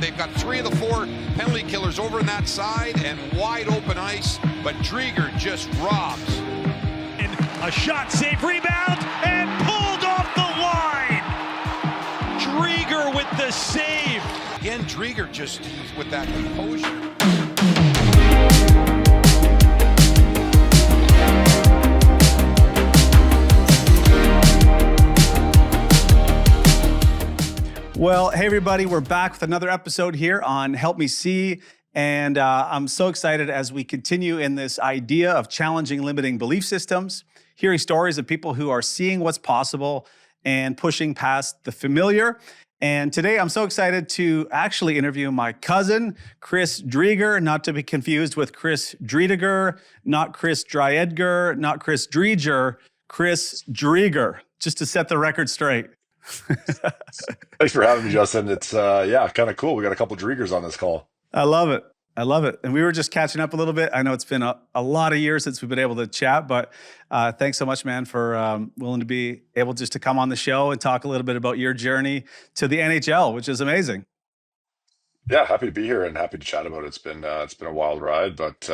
They've got 3 of the 4 penalty killers over in that side and wide open ice, but Driedger just robs. And a shot, save, rebound, and pulled off the line. Driedger with the save. Again, Driedger just with that composure. Well, hey everybody, we're back with another episode here on Help Me See, and I'm so excited as we continue in this idea of challenging limiting belief systems, hearing stories of people who are seeing what's possible and pushing past the familiar. And today I'm so excited to actually interview my cousin, Chris Driedger, not to be confused with Chris Driedger, not Chris Driedger, not Chris Driedger, Chris Driedger, just to set the record straight. Thanks for having me, Justin. It's kind of cool. We got a couple Driedgers on this call. I love it. I love it. And we were just catching up a little bit. I know it's been a lot of years since we've been able to chat, but thanks so much, man, for willing to be able just to come on the show and talk a little bit about your journey to the NHL, which is amazing. Yeah, happy to be here and happy to chat about it. It's been a wild ride, but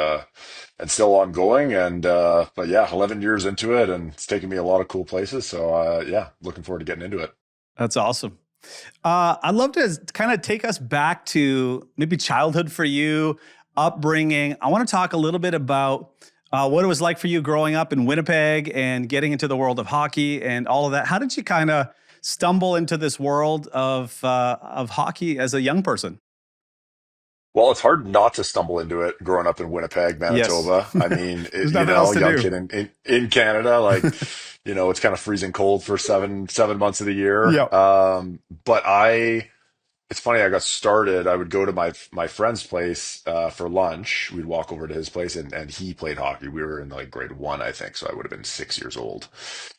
and still ongoing. And but yeah, 11 years into it, and it's taken me a lot of cool places. So looking forward to getting into it. That's awesome. I'd love to kind of take us back to maybe childhood for you, upbringing. I want to talk a little bit about what it was like for you growing up in Winnipeg and getting into the world of hockey and all of that. How did you kind of stumble into this world of hockey as a young person? Well, it's hard not to stumble into it growing up in Winnipeg, Manitoba. Yes. I mean, young kid in Canada, like, it's kind of freezing cold for seven months of the year. Yep. But it's funny, I got started. I would go to my friend's place for lunch. We'd walk over to his place and he played hockey. We were in like grade 1, I think. So I would have been 6 years old.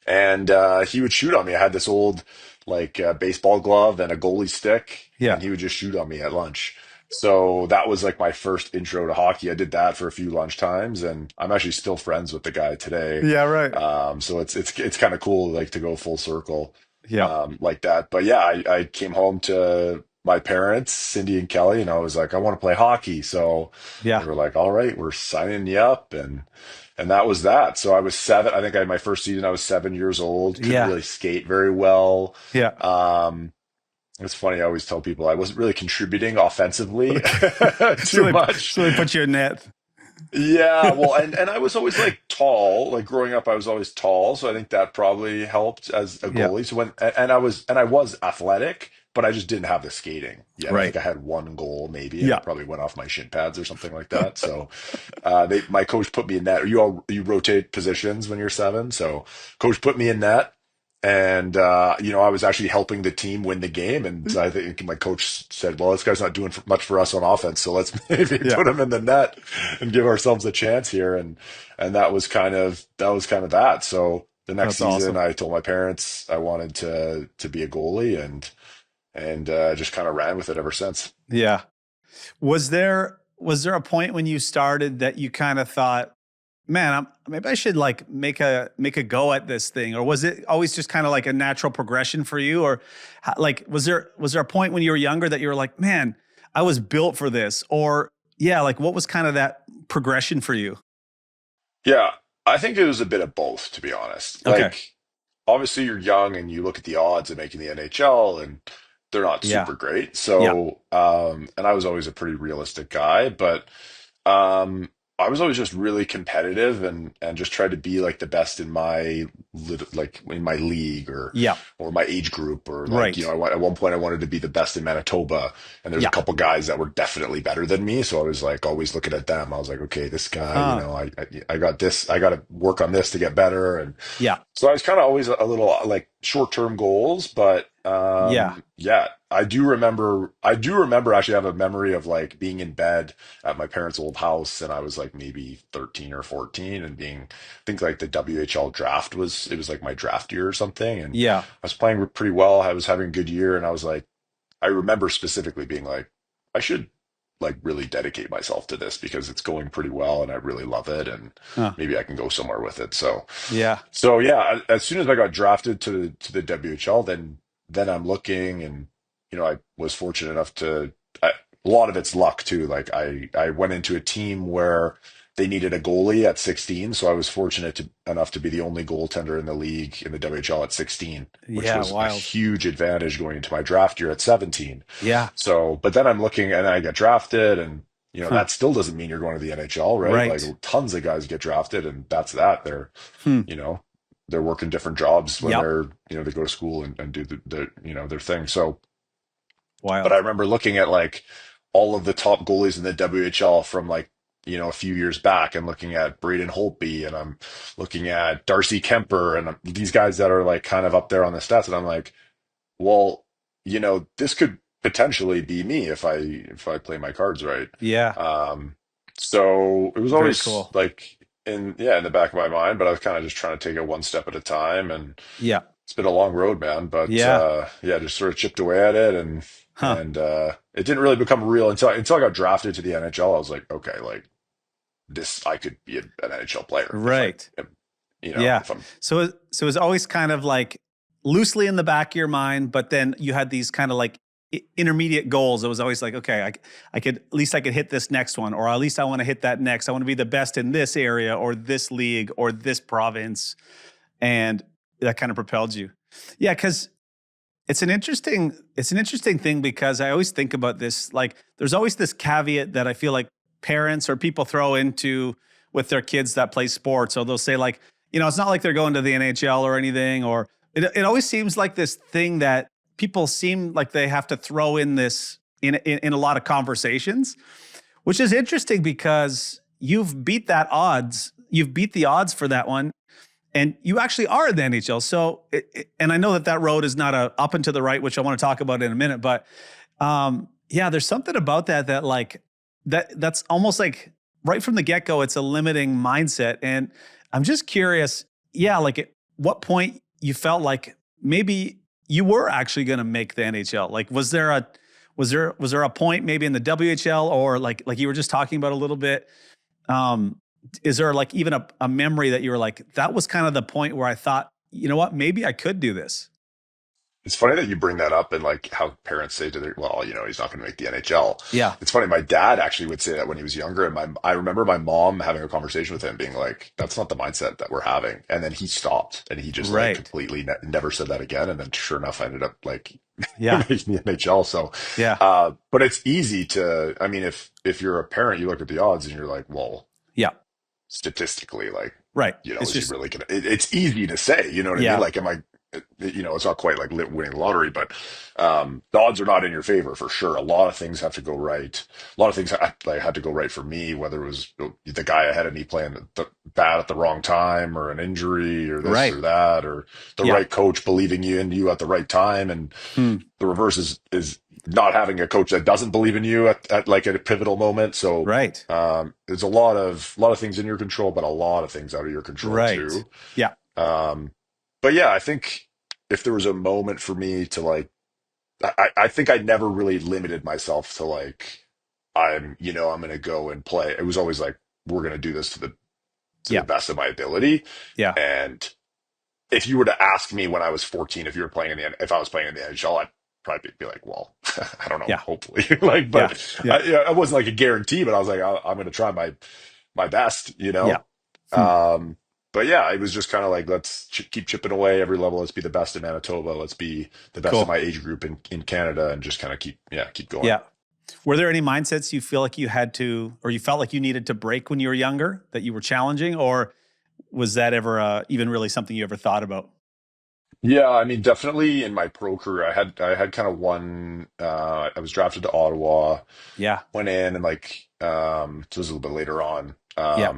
And he would shoot on me. I had this old baseball glove and a goalie stick. Yeah. And he would just shoot on me at lunch. So that was like my first intro to hockey. I did that for a few lunch times, and I'm actually still friends with the guy today. Yeah, right. So it's kind of cool, like, to go full circle, like that. But yeah, I came home to my parents, Cindy and Kelly, and I was like, I want to play hockey. So they were like, all right, we're signing you up, and that was that. So I was 7. I think I had my first season. I was 7 years old. Couldn't really skate very well. Yeah. It's funny, I always tell people I wasn't really contributing offensively too much. So they put you in net. Yeah, well, and I was always like tall. Like growing up, I was always tall, so I think that probably helped as a goalie. So I was athletic, but I just didn't have the skating. Yeah, right. I think I had 1 goal maybe. And it probably went off my shin pads or something like that. So my coach put me in net. You rotate positions when you're 7, so coach put me in net. And, I was actually helping the team win the game. And I think my coach said, well, this guy's not doing much for us on offense. So let's maybe put him in the net and give ourselves a chance here. And that was kind of that. So the next season, awesome. I told my parents I wanted to be a goalie and just kind of ran with it ever since. Yeah. Was there a point when you started that you kind of thought, man, maybe I should like make a go at this thing? Or was it always just kind of like a natural progression for you? Or like, was there a point when you were younger that you were like, man, I was built for this? Or what was kind of that progression for you? Yeah, I think it was a bit of both, to be honest. Okay. Like, obviously you're young and you look at the odds of making the NHL and they're not super great. So, and I was always a pretty realistic guy, but, I was always just really competitive and just tried to be like the best in my league or my age group or like, at one point I wanted to be the best in Manitoba, and there's a couple guys that were definitely better than me. So I was like always looking at them. I was like, okay, this guy, I got this, I got to work on this to get better. And so I was kind of always a little like short-term goals, but I do remember actually have a memory of like being in bed at my parents' old house, and I was like maybe 13 or 14 and I think like the WHL draft it was like my draft year or something. And I was playing pretty well. I was having a good year, and I was like, I remember specifically being like, I should like really dedicate myself to this because it's going pretty well and I really love it, and maybe I can go somewhere with it. So as soon as I got drafted to the WHL, then I'm looking, and I was fortunate enough to a lot of it's luck too. Like I went into a team where they needed a goalie at 16, so I was enough to be the only goaltender in the league in the WHL at 16, which Yeah, was a wild. huge advantage going into my draft year at 17. Yeah. So, but then I'm looking and I get drafted, and Huh. that still doesn't mean you're going to the NHL, right? Like Right. tons of guys get drafted, and that's that. Hmm. You know, they're working different jobs when Yep. they go to school and do their thing. So, but I Wild. remember looking at like all of the top goalies in the WHL from like, a few years back, and looking at Braden Holtby, and I'm looking at Darcy Kemper, and these guys that are like kind of up there on the stats. And I'm like, well, this could potentially be me if I play my cards right. Yeah. So it was Very always cool. like in the back of my mind, but I was kind of just trying to take it one step at a time, and Yeah. it's been a long road, man. But Yeah. yeah, just sort of chipped away at it, and Huh. it didn't really become real until I got drafted to the NHL. I was like, okay, like this, I could be an NHL player if I Right. am, Yeah. if I'm. So it was always kind of like loosely in the back of your mind, but then you had these kind of like intermediate goals. It was always like, okay, at least I could hit this next one, or at least I want to hit that next. I want to be the best in this area or this league or this province. And that kind of propelled you. Yeah, because it's an interesting thing, because I always think about this. Like, there's always this caveat that I feel like parents or people throw into with their kids that play sports. So they'll say like, it's not like they're going to the NHL or anything, or it always seems like this thing that people seem like they have to throw in this in a lot of conversations, which is interesting because you've beat that odds. You've beat the odds for that one, and you actually are in the NHL. So, and I know that road is not a up and to the right, which I want to talk about in a minute. But yeah, there's something about that like that's almost like right from the get go, it's a limiting mindset. And I'm just curious, yeah, like at what point you felt like maybe you were actually going to make the NHL? Like, was there a point maybe in the WHL, or like you were just talking about a little bit? Um, is there like even a memory that you were like, that was kind of the point where I thought, you know what, maybe I could do this? It's funny that you bring that up, and like how parents say to their, well, he's not going to make the NHL. Yeah. It's funny. My dad actually would say that when he was younger, and I remember my mom having a conversation with him, being like, "That's not the mindset that we're having." And then he stopped, and he just like Right. completely never said that again. And then sure enough, I ended up like Yeah. making the NHL. So, Yeah. but it's easy to. I mean, if you're a parent, you look at the odds and you're like, well, Yeah. statistically, like, Right. It's is he just, really gonna? It's easy to say, you know what I mean? yeah. Like, am I? It's not quite like winning the lottery, but the odds are not in your favor for sure. A lot of things have to go right. A lot of things had to go right for me, whether it was the guy ahead of me playing bad at the wrong time, or an injury, or this Right. or that, or the Yeah. right coach believing in you at the right time. And Hmm. the reverse is not having a coach that doesn't believe in you at like at a pivotal moment. So Right. there's a lot of things in your control, but a lot of things out of your control Right. too. Yeah. Um, but yeah, I think if there was a moment for me to like, I think I never really limited myself to like, I'm going to go and play. It was always like, we're going to do this to the Yeah. best of my ability. Yeah. And if you were to ask me when I was 14, if I was playing in the NHL, I'd probably be like, well, I don't know, Yeah. hopefully, like, Yeah. but Yeah. it wasn't like a guarantee, but I was like, I'm going to try my best. Yeah. Hmm. Um, but yeah, it was just kind of like, let's keep chipping away every level. Let's be the best in Manitoba. Let's be the best of my Cool. age group in Canada, and just kind of keep going. Yeah. Were there any mindsets you feel like you had to, or you felt like you needed to break when you were younger, that you were challenging, or was that ever even really something you ever thought about? Yeah, I mean, definitely in my pro career, I had kind of one. I was drafted to Ottawa, Yeah. went in, and like, so this was a little bit later on. Yeah.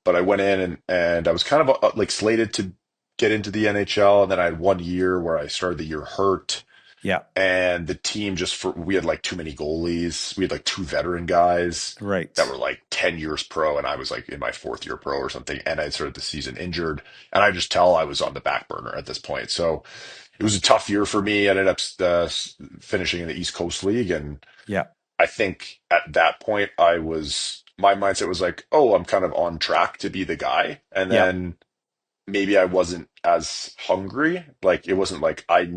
But I went in, and I was kind of like slated to get into the NHL, and then I had 1 year where I started the year hurt. Yeah. And the team we had like too many goalies. We had like two veteran guys Right. that were like 10 years pro, and I was like in my fourth year pro or something. And I started the season injured, and I just tell I was on the back burner at this point. So it was a tough year for me. I ended up finishing in the East Coast League. And Yeah. I think at that point, my mindset was like, oh, I'm kind of on track to be the guy. And Yeah. then maybe I wasn't as hungry. Like, it wasn't like I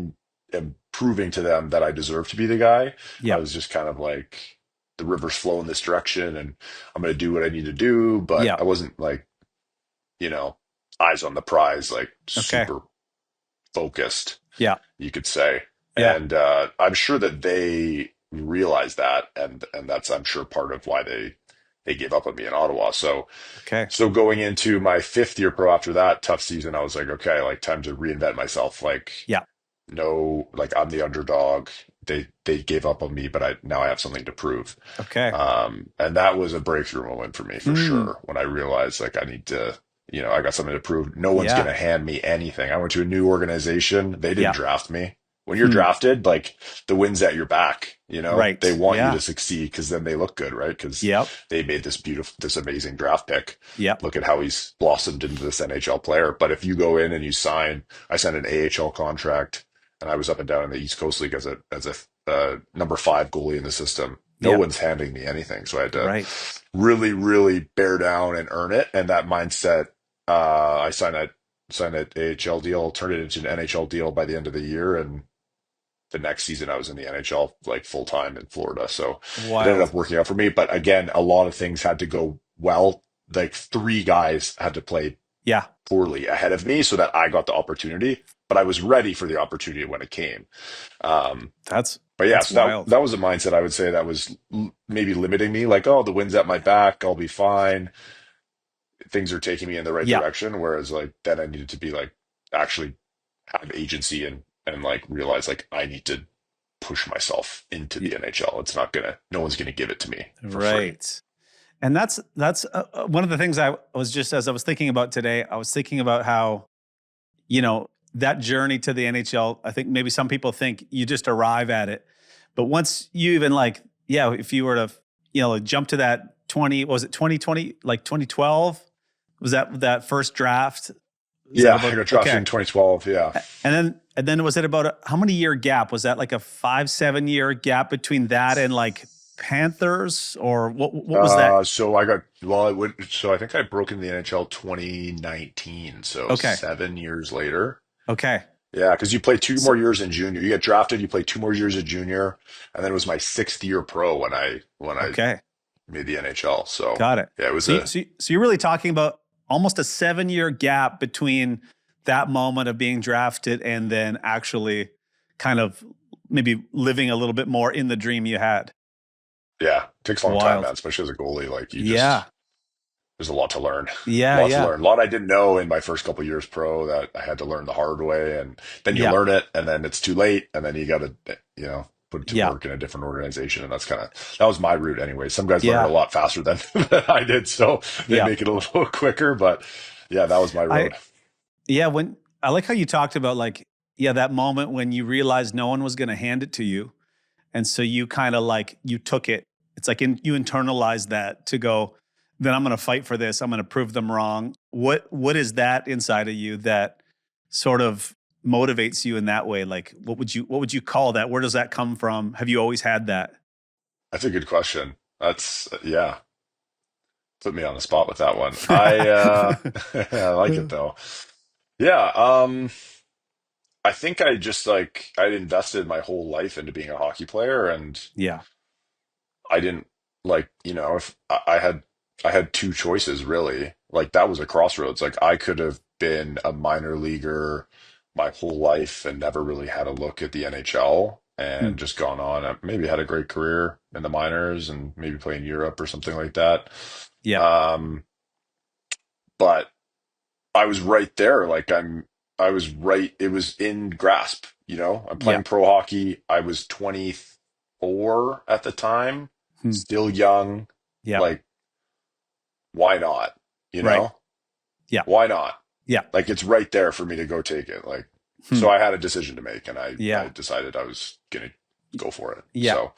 am proving to them that I deserve to be the guy. I Yep. was just kind of like, the river's flowing this direction and I'm going to do what I need to do. But I Yep. wasn't like, you know, eyes on the prize, like Okay. super focused, Yeah. you could say. Yeah. And I'm sure that they realize that, and that's I'm sure part of why they gave up on me in Ottawa. So Okay. going into my fifth year pro after that tough season, I was like, okay, like time to reinvent myself. Like Yeah. no, like I'm the underdog. They gave up on me, but now I have something to prove. Okay. And that was a breakthrough moment for me for Mm. sure. When I realized like I need to, I got something to prove. No one's going Yeah. to hand me anything. I went to a new organization. They didn't Yeah. draft me. When you're Hmm. drafted, like the wind's at your back, they Right. want you to Yeah. succeed because then they look good, right? Because Yep. they made this amazing draft pick. Yep. Look at how he's blossomed into this NHL player. But if you go in and you I signed an AHL contract, and I was up and down in the East Coast League as a number 5 goalie in the system. No Yep. one's handing me anything, so I had to Right. really, really bear down and earn it. And that mindset, I signed an AHL deal, turned it into an NHL deal by the end of the year, and the next season I was in the NHL like full time in Florida. So it ended up Wild. working out for me. But again, a lot of things had to go well. Like 3 guys had to play Yeah. poorly ahead of me so that I got the opportunity. But I was ready for the opportunity when it came. That's But yeah, that's so wild. that was a mindset I would say that was maybe limiting me. Like, oh, the wind's at my back, I'll be fine. Things are taking me in the right Yeah. direction. Whereas like then I needed to be like actually have agency and like realize like I need to push myself into Y- the NHL. No one's gonna give it to me for free. Right. And that's one of the things I was just as I was thinking about today. I was thinking about how that journey to the NHL. I think maybe some people think you just arrive at it, but once you even if you were to jump to that 20, was it 2020, like 2012? Was that first draft? Was that Yeah, I about got drafted okay? in 2012. Yeah. And then was it about how many year gap? Was that like a 5-7 year gap between that and like Panthers, or what was that? So I got well. So I think I broke in the NHL 2019. So Okay. 7 years later. Okay. Yeah, because you play two So, more years in junior. You get drafted, you play 2 more years at junior, and then it was my 6th year pro when I okay. made the NHL. So Got it. yeah, it was So you're really talking about almost a 7-year gap between that moment of being drafted and then actually kind of maybe living a little bit more in the dream you had. yeah, it takes a long time, Wild. man. Especially as a goalie, like Yeah. there's a lot to learn. Yeah. Lots to Yeah. learn. A lot I didn't know in my first couple years pro that I had to learn the hard way, and then you Yeah. learn it, and then it's too late, and then you got to put it to Yeah. work in a different organization, and that was my route anyway. Some guys learn it Yeah. a lot faster than, than I did, so they Yeah. make it a little quicker. But yeah, that was my I road. Yeah, when I like how you talked about that moment when you realized no one was going to hand it to you. And so you kind of you took it. It's like you internalized that to go, then I'm going to fight for this. I'm going to prove them wrong. What is that inside of you that sort of motivates you in that way? Like what would you call that? Where does that come from? Have you always had that? That's a good question. That's yeah, put me on the spot with that one. I I like it though. Yeah, I think I just like I'd invested my whole life into being a hockey player, and Yeah. I didn't like, if I had 2 choices really. Like that was a crossroads. Like I could have been a minor leaguer my whole life and never really had a look at the NHL Hmm. and just gone on. Maybe had a great career in the minors and maybe play in Europe or something like that. Yeah. Um, but I was right there. I was right. It was in grasp, I'm Yeah. playing pro hockey. I was 24 at the time, Hmm. still young. Yeah. Like, why not? You Right. know, Yeah. why not? Yeah. Like, it's right there for me to go take it. Like, Hmm. so I had a decision to make, and I Yeah. decided I was gonna go for it. Yeah. So,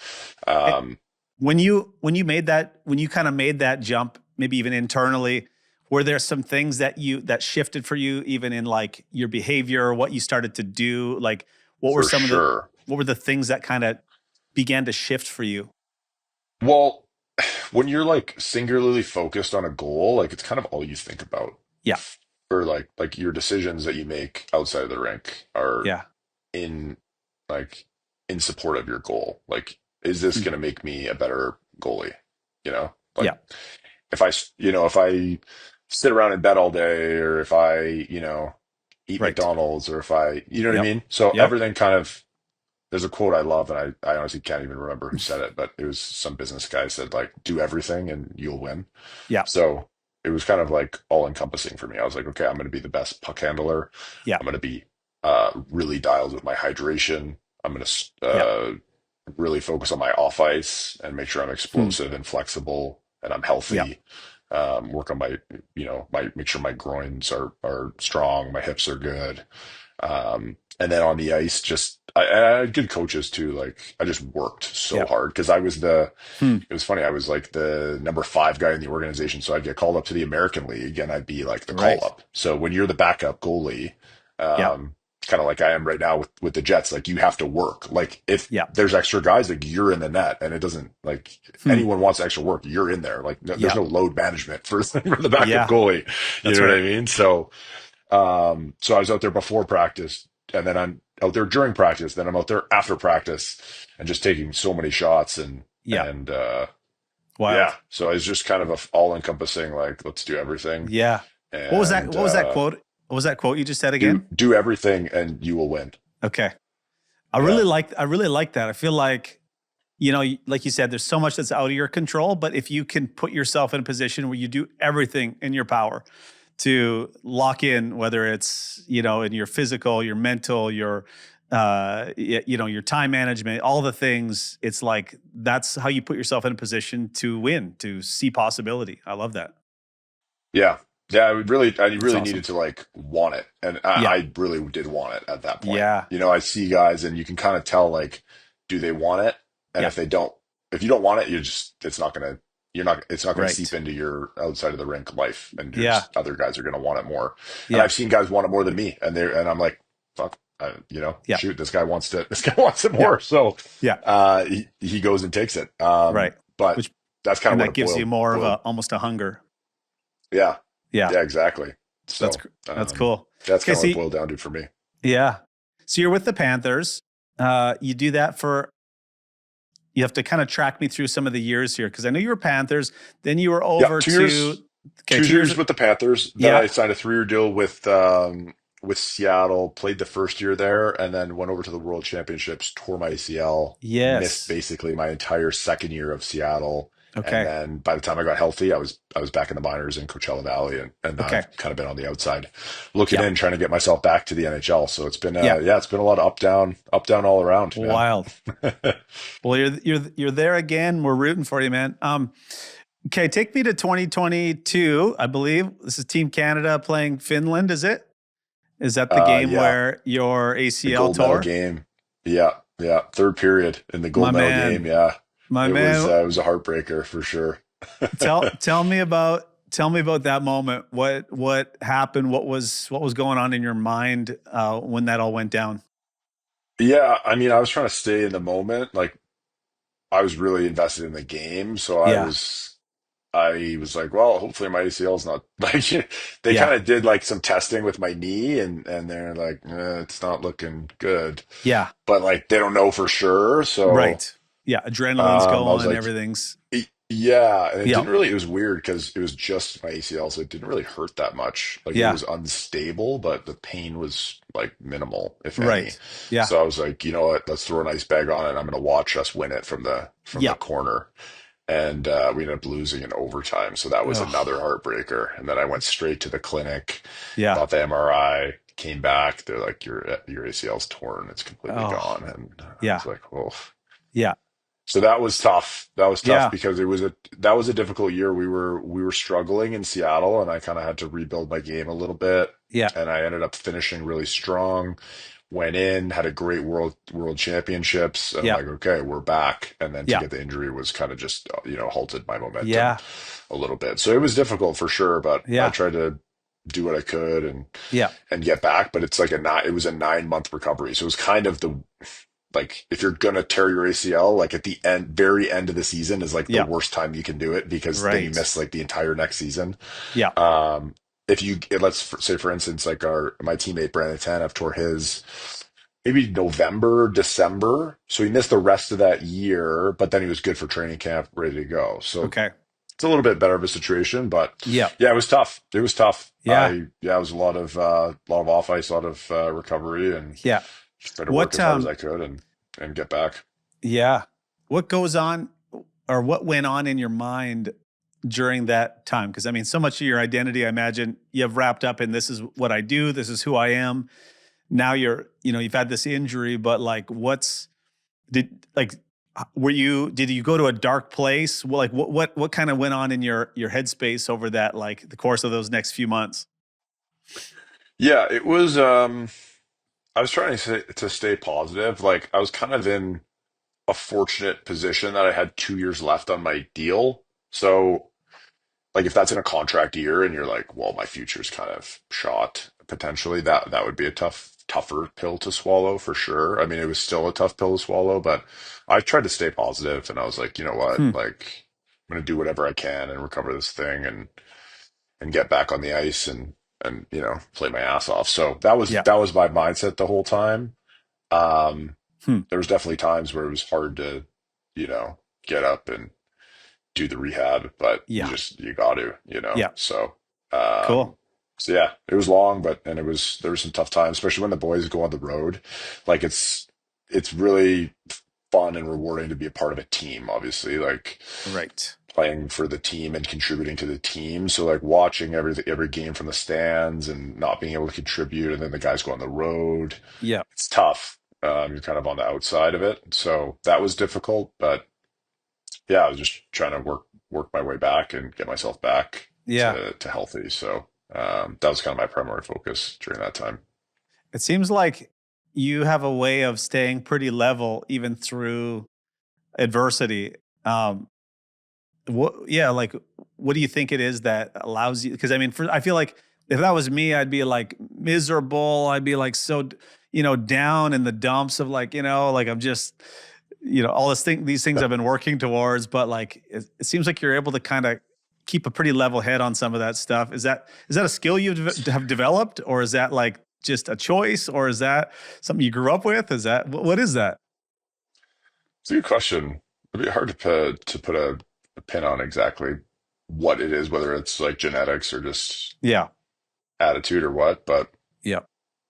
Eh, um, when you kind of made that jump, maybe even internally, were there some things that shifted for you, even in like your behavior, what you started to do? Like, for sure. what were the things that kind of began to shift for you? Well, when you're like singularly focused on a goal, like it's kind of all you think about. Yeah. Or like your decisions that you make outside of the rink are Yeah. in like in support of your goal. Like, is this going to make me a better goalie? You know, like Yeah. if I sit around in bed all day, or if I, eat Right. McDonald's, or if I, you know what I Yep. mean? So Yep. everything kind of, there's a quote I love, and I honestly can't even remember who said it, but it was some business guy said, like, do everything and you'll win. Yeah. So it was kind of like all encompassing for me. I was like, okay, I'm going to be the best puck handler. Yeah. I'm going to be really dialed with my hydration. I'm going to Yeah. really focus on my off ice and make sure I'm Hmm. explosive and flexible and I'm Yeah. healthy. Work on my, make sure my groins are strong, my hips are good. And then on the ice, just I had good coaches too. Like, I just worked so Yeah. hard because Hmm. it was funny. I was like the number 5 guy in the organization. So I'd get called up to the American League and I'd be like the call Right. up. So when you're the backup goalie, Yeah. kind of like I am right now with the Jets, like, you have to work. Like, if Yeah. there's extra guys, like, you're in the net, and it doesn't, like, Hmm. anyone wants extra work, you're in there. Like, no, there's Yeah. no load management for, for the backup Yeah. goalie. You That's know what right. I mean? So I was out there before practice, and then I'm out there during practice, then I'm out there after practice, and just taking so many shots, Yeah. and Wild. yeah. So it's just kind of a all encompassing, like, let's do everything, Yeah. What was that? and What was that quote? What was that quote you just said do again? do everything, and you will win. Okay. I Yeah. really like that. I feel like, like you said, there's so much that's out of your control, but if you can put yourself in a position where you do everything in your power to lock in, whether it's, in your physical, your mental, your, your time management, all the things, it's like, that's how you put yourself in a position to win, to see possibility. I love that. Yeah. Yeah, I That's really awesome. needed to, like, want it. And Yeah. I really did want it at that point. Yeah. I see guys and you can kind of tell, like, do they want it? And Yeah. if you don't want it, it's not going to seep Right. into your outside of the rink life. And Yeah. other guys are going to want it more. And Yeah. I've seen guys want it more than me. And I'm like, fuck, Yeah. shoot, this guy wants it Yeah. more. So, Yeah. he goes and takes it. Right. But Which, that's kind of and what that it gives you more of boiled. almost a hunger. Yeah. Yeah. Yeah, exactly. That's, So, that's cool. that's Okay. kind of what it See, boiled down to for me. yeah. So you're with the Panthers. You do that you have to kind of track me through some of the years here. Cause I know you were Panthers. Then you were Yeah, over 2 years, okay, 2 years with the Panthers. Then Yeah. I signed a 3-year deal with Seattle. Played the first year there, and then went over to the World Championships. Tore my ACL. Missed Yes. basically my entire second year of Seattle. And Okay. then by the time I got healthy, I was back in the minors in Coachella Valley, and now Okay. I've kind of been on the outside, looking Yeah. in, trying to get myself back to the NHL. So it's been Yeah. it's been a lot of up down all around, man. Wild. Well, you're there again. We're rooting for you, man. Okay. Take me to 2022. I believe this is Team Canada playing Finland. Is it? Is that the game Yeah, where your the ACL gold medal tore? game. Yeah, yeah. Third period in the My gold medal man. game. Yeah. My It man. was a heartbreaker for sure. Tell me about that moment. What happened? What was going on in your mind when that all went down? Yeah, I mean, I was trying to stay in the moment. Like, I was really invested in the game, so Yeah. I was like, well, hopefully my ACL is not like, they Yeah. kind of did like some testing with my knee, and they're like, it's not looking good. Yeah. But, like, they don't know for sure. So Right. Yeah. Adrenaline's I was going. like, Everything's. Yeah, and Yeah. it was weird because it was just my ACL, so it didn't really hurt that much. Like, it Yeah. was unstable, but the pain was, like, minimal, if any. Right. Yeah. So I was like, you know what, let's throw an ice bag on it. I'm gonna watch us win it from the Yeah. corner. And we ended up losing in overtime. So that was Ugh. another heartbreaker. And then I went straight to the clinic, Yeah. got the MRI, came back. They're like, your ACL's torn. It's completely Oh. gone. And I Yeah. was like, oh. Yeah. So that was tough. That was tough Yeah. because that was a difficult year. We were struggling in Seattle, and I kind of had to rebuild my game a little bit. Yeah. And I ended up finishing really strong. Went in, had a great world championships, and Yeah. I'm like, okay, we're back. And then to Yeah. get the injury was kind of just halted my momentum Yeah. a little bit. So it was difficult for sure, but I Yeah. tried to do what I could Yeah. and get back. But it's like it was a 9-month recovery, so it was kind of like, if you're gonna tear your ACL, like, at the very end of the season is like the Yeah. worst time you can do it, because then you Right. miss like the entire next season. Yeah. If you let's say, for instance, like my teammate Brandon Tanev tore his maybe November, December. So he missed the rest of that year, but then he was good for training camp, ready to go. So Okay. it's a little bit better of a situation, but Yeah. yeah, it was tough. It was tough. Yeah. It was a lot of off ice, a lot of recovery, and Yeah. just try to work What as hard as I could and get back. yeah. What goes on or what went on in your mind during that time? Because I mean, so much of your identity, I imagine you have wrapped up in this is what I do, this is who I am. Now you've had this injury, but like did you go to a dark place? Well, like what kind of went on in your headspace over that, like the course of those next few months? Yeah, it was. I was trying to stay positive. Like I was kind of in a fortunate position that I had 2 years left on my deal. So like if that's in a contract year and you're like, well, my future's kind of shot potentially, that would be a tougher pill to swallow for sure. I mean, it was still a tough pill to swallow, but I tried to stay positive and I was like, you know what? Hmm. Like I'm gonna do whatever I can and recover this thing and get back on the ice and play my ass off. So that was Yeah. that was my mindset the whole time. Um, Hmm. there was definitely times where it was hard to, get up and do the rehab, but Yeah. you got to, Yeah. So, um, Cool. so yeah, it was long, and there were some tough times, especially when the boys go on the road. Like it's really fun and rewarding to be a part of a team, obviously, like Right. playing for the team and contributing to the team. So like watching every game from the stands and not being able to contribute, and then the guys go on the road. Yeah. It's tough. You're kind of on the outside of it, so that was difficult. But yeah, I was just trying to work my way back and get myself back Yeah. to healthy. So that was kind of my primary focus during that time. It seems like you have a way of staying pretty level even through adversity. What do you think it is that allows you? Because I mean, I feel like if that was me, I'd be like miserable. I'd be like so, down in the dumps of like, like I'm just, all these things I've been working towards. But like, it seems like you're able to kind of keep a pretty level head on some of that stuff. Is that a skill you have developed, or is that like just a choice, or is that something you grew up with? Is that what is that? It's a good question. It'd be hard to put a pin on exactly what it is, whether it's like genetics or just Yeah. attitude or what. But Yeah.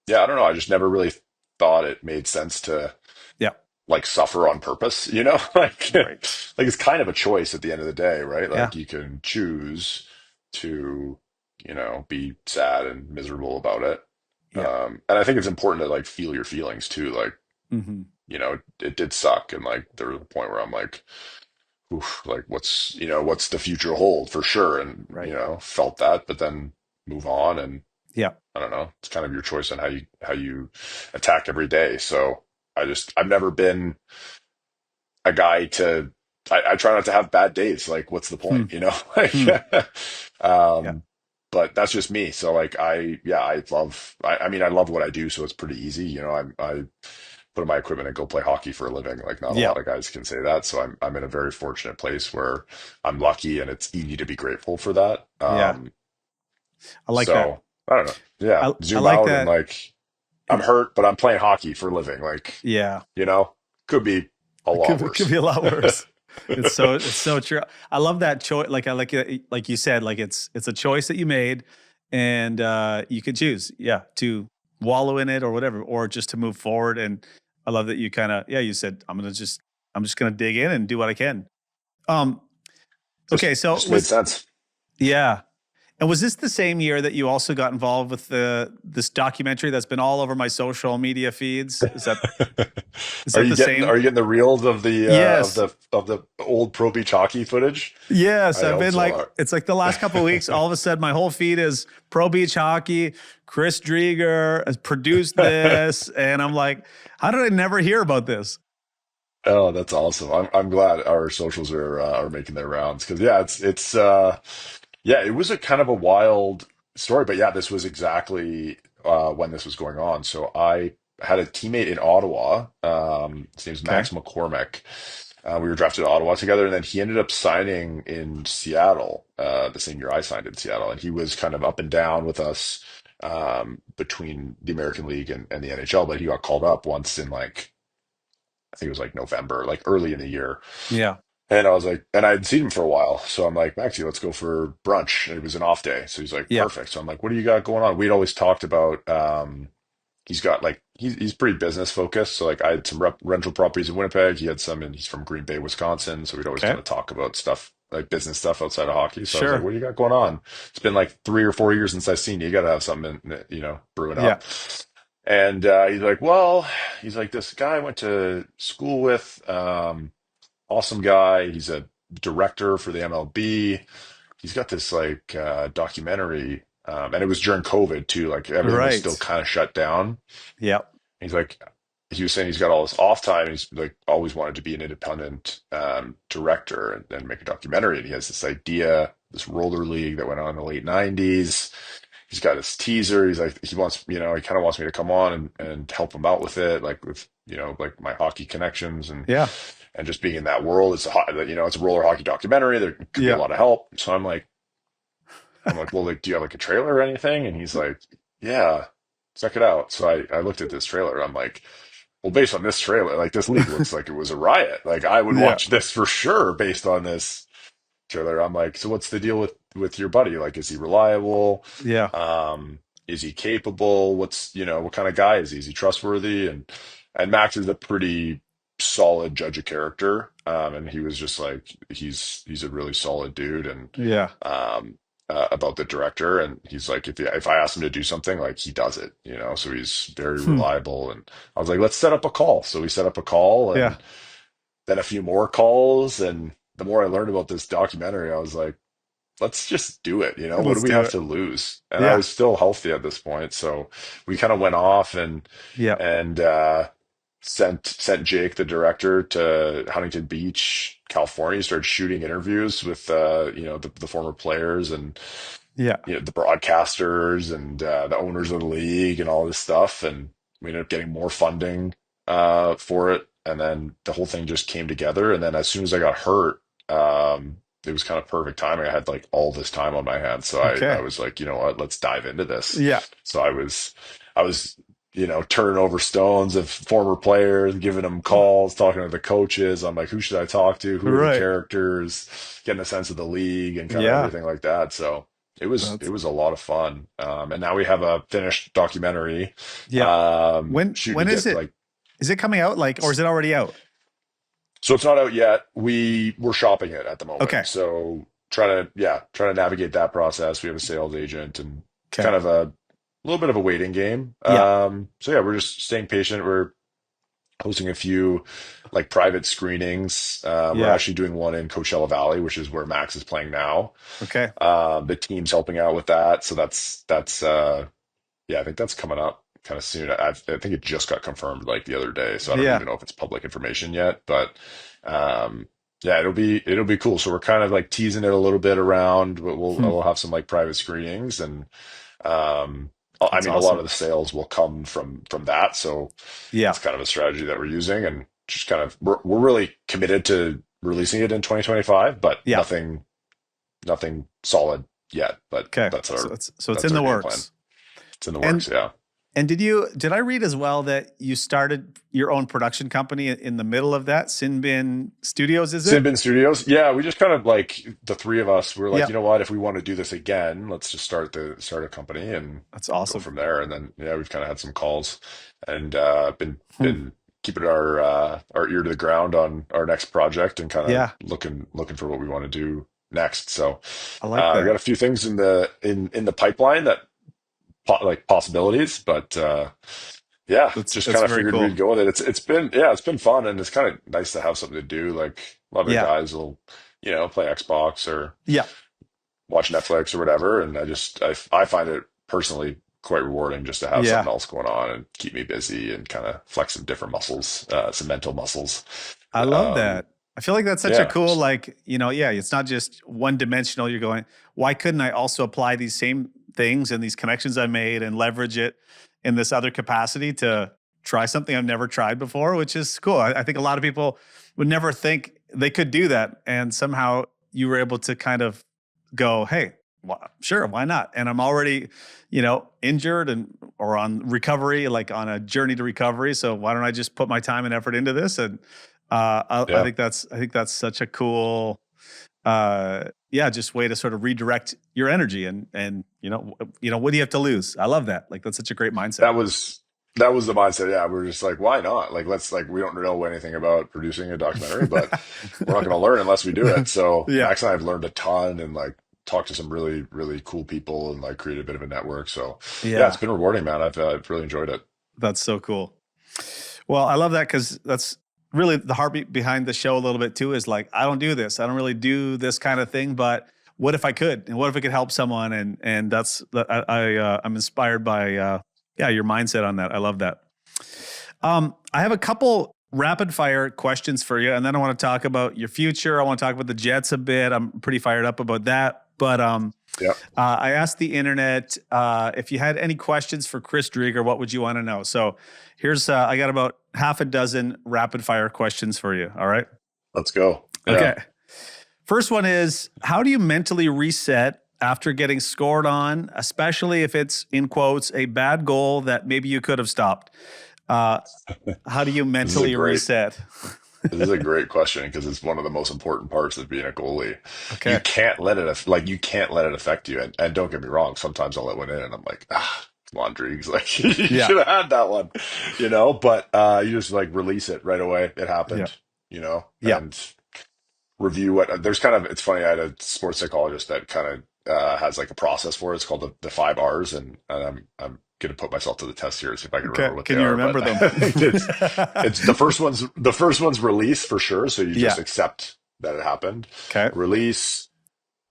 yeah, I don't know. I just never really thought it made sense to Yeah. like suffer on purpose, Right. like it's kind of a choice at the end of the day, right? Yeah. Like you can choose to, be sad and miserable about it. Yeah. And I think it's important to like feel your feelings too. Like, Hmm. it did suck. And like, there was a point where I'm like, oof, like what's the future hold for sure. And, Right. felt that, but then move on. And Yeah. I don't know, it's kind of your choice on how you attack every day. So I've never been a guy I try not to have bad days. Like, what's the Hmm. point, Like, Hmm. Yeah. but that's just me. So like, I mean, I love what I do. So it's pretty easy. I put in my equipment and go play hockey for a living. Like not a Yeah. lot of guys can say that. So I'm in a very fortunate place where I'm lucky and it's easy to be grateful for that. Yeah. I like that. So I don't know. Yeah. I Zoom like out and that. like, I'm hurt, but I'm playing hockey for a living. Like, Yeah. could be a lot It could worse. be a lot worse. It's so true. I love that choice. Like I like it, like you said, like it's a choice that you made, and you could choose, yeah, to wallow in it or whatever, or just to move forward. And I love that you kind of, yeah, you said I'm just gonna dig in and do what I can. Um, Just, okay, so just made sense. yeah. And was this the same year that you also got involved with this documentary that's been all over my social media feeds? Is Are that you the getting same? are you getting the reels of the Yes. of the old Pro Beach hockey footage? Yes, I I've hope been like, so. it's like the last couple of weeks, all of a sudden my whole feed is Pro Beach Hockey. Chris Driedger has produced this. And I'm like, how did I never hear about this? Oh, that's awesome. I'm glad our socials are making their rounds because yeah, it's yeah, it was a kind of a wild story, but yeah, this was exactly when this was going on. So I had a teammate in Ottawa. His name's Okay. Max McCormick. We were drafted to Ottawa together, and then he ended up signing in Seattle the same year I signed in Seattle, and he was kind of up and down with us. between the American League and the NHL, but he got called up once in like, I think it was like November, like early in the year. Yeah. And I was like, and I'd seen him for a while. So I'm like, Maxie, let's go for brunch. And it was an off day. So he's like, Yeah. perfect. So I'm like, what do you got going on? We'd always talked about, he's got like, he's pretty business focused. So like I had some rental properties in Winnipeg. He had some, and he's from Green Bay, Wisconsin. So we'd always Okay. kind of talk about stuff like business stuff outside of hockey. So I was like, Sure. what do you got going on? It's been like 3 or 4 years since I've seen you. You got to have something, brewing Yeah. up. And he's like, well, he's like, this guy I went to school with, awesome guy. He's a director for the MLB. He's got this like documentary, and it was during COVID too. Like everything was still Right. kind of shut down. Yep. He's like, he was saying he's got all this off time. He's like always wanted to be an independent director and make a documentary. And he has this idea, this roller league that went on in the late '90s. He's got his teaser. He's like, he wants, he kind of wants me to come on and help him out with it, like with, like my hockey connections Yeah. and just being in that world. It's it's a roller hockey documentary. There could be a Yeah. lot of help. So I'm like, well, like, do you have like a trailer or anything? And he's like, yeah, check it out. So I looked at this trailer. I'm like, well, based on this trailer, like this league looks like it was a riot. Like I would Yeah. watch this for sure based on this trailer. I'm like, so what's the deal with your buddy? Like, is he reliable? Yeah. Is he capable? What's, what kind of guy is he? Is he trustworthy? And Max is a pretty solid judge of character. And he was just like, he's a really solid dude. And, Yeah. about the director. And he's like, if I ask him to do something, like he does it, so he's very reliable. And I was like, let's set up a call. So we set up a call and Yeah. then a few more calls. And the more I learned about this documentary, I was like, let's just do it. What Let's do we do have it. to lose? And I Yeah. was still healthy at this point. So we kind of went off and, Yeah. and, sent Jake, the director, to Huntington Beach, California. He started shooting interviews with, the former players and, Yeah. the broadcasters and the owners of the league and all this stuff. And we ended up getting more funding for it. And then the whole thing just came together. And then as soon as I got hurt, it was kind of perfect timing. I had like all this time on my hands. So Okay. I was like, you know what, let's dive into this. Yeah. So I was, turning over stones of former players, giving them calls, talking to the coaches. I'm like, who should I talk to? Who are Right. the characters? Getting a sense of the league and kind Yeah. of everything like that. So it was a lot of fun. And now we have a finished documentary. Yeah. When shooting is it? Is it coming out or is it already out? So it's not out yet. We're shopping it at the moment. Okay. So trying to navigate that process. We have a sales agent and Okay. kind of a little bit of a waiting game. Yeah. We're just staying patient. We're hosting a few like private screenings. We're Yeah. actually doing one in Coachella Valley, which is where Max is playing now. Okay. The team's helping out with that. So that's I think that's coming up kind of soon. I think it just got confirmed like the other day. So I don't Yeah. even know if it's public information yet, but it'll be cool. So we're kind of like teasing it a little bit around, but we'll have some like private screenings and, I mean, a lot awesome. of the sales will come from that. So Yeah. it's kind of a strategy that we're using and just kind of, we're really committed to releasing it in 2025, but Yeah. nothing solid yet, but Okay. that's our, So it's that's in the our game works. plan. It's in the works. Yeah. And did I read as well that you started your own production company in the middle of that? SinBin Studios, is it? SinBin Studios. Yeah, we just kind of like the three of us. We're like, Yeah. you know what? If we want to do this again, let's just start a company and That's go awesome. from there. And then we've kind of had some calls and been keeping our ear to the ground on our next project and kind of looking for what we want to do next. So I like that. we got a few things in the pipeline that like possibilities, but just kind of very figured cool. we'd go with it. It's been fun and it's kind of nice to have something to do. Like a lot of the guys will, play Xbox or watch Netflix or whatever. And I find it personally quite rewarding just to have something else going on and keep me busy and kind of flex some different muscles, some mental muscles. I love that. I feel like that's such a cool, it's not just one dimensional. You're going, why couldn't I also apply these same things and these connections I made and leverage it in this other capacity to try something I've never tried before, which is cool. I think a lot of people would never think they could do that. And somehow you were able to kind of go, hey, sure, why not? And I'm already, injured or on recovery, like on a journey to recovery. So why don't I just put my time and effort into this? And I think that's such a cool, just way to sort of redirect your energy and what do you have to lose? I love that. Like, that's such a great mindset. That was the mindset. Yeah, we were just like, why not? Like, we don't know anything about producing a documentary, but we're not going to learn unless we do it. So Max and I have learned a ton and like talked to some really, really cool people and like created a bit of a network. So yeah, it's been rewarding, man. I've really enjoyed it. That's so cool. Well, I love that because that's really the heartbeat behind the show a little bit too, is like, I don't do this. I don't really do this kind of thing, but what if I could? And what if it could help someone? And I'm inspired by, your mindset on that. I love that. I have a couple rapid fire questions for you, and then I want to talk about your future. I want to talk about the Jets a bit. I'm pretty fired up about that. But I asked the internet if you had any questions for Chris Driedger, what would you want to know? So here's, I got about half a dozen rapid fire questions for you. All right. Let's go. Okay. First one is, how do you mentally reset after getting scored on, especially if it's, in quotes, a bad goal that maybe you could have stopped? How do you mentally reset? This is a great question because it's one of the most important parts of being a goalie. Okay. You can't let it affect you. And don't get me wrong, sometimes I'll let one in and I'm like, come on, Dreegs, like you should have had that one, but you just like release it right away. It happened, and review it's funny. I had a sports psychologist that kind of has like a process for it. It's called the 5 R's, and I'm going to put myself to the test here to see if I can remember what they are. Can you remember them? It's the first one's release for sure. So you just accept that it happened. Okay. Release,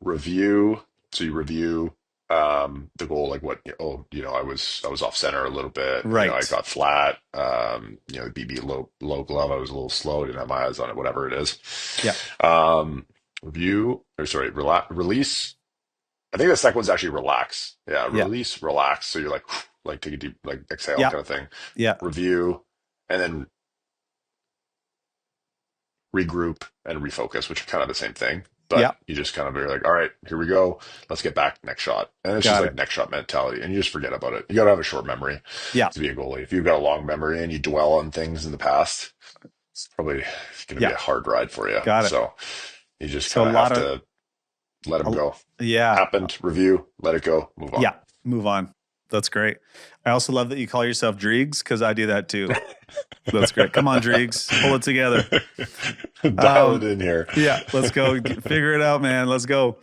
review. So you review the goal, like I was off center a little bit. Right. I got flat. BB low glove. I was a little slow. Didn't have my eyes on it. Whatever it is. Yeah. Release. I think the second one's actually relax. Yeah. Release, relax. So you're like take a deep, like exhale kind of thing. Yeah. Review, and then regroup and refocus, which are kind of the same thing. But you just kind of are like, all right, here we go. Let's get back. Next shot. And it's just like next shot mentality. And you just forget about it. You got to have a short memory to be a goalie. If you've got a long memory and you dwell on things in the past, it's probably going to be a hard ride for you. Got it. So you just kind of have to let them go. Yeah. Happened, review, let it go, move on. Yeah. Move on. That's great. I also love that you call yourself Dreegs because I do that too. That's great. Come on, Dreegs. Pull it together. Dial it in here. Yeah. Let's go. Figure it out, man. Let's go.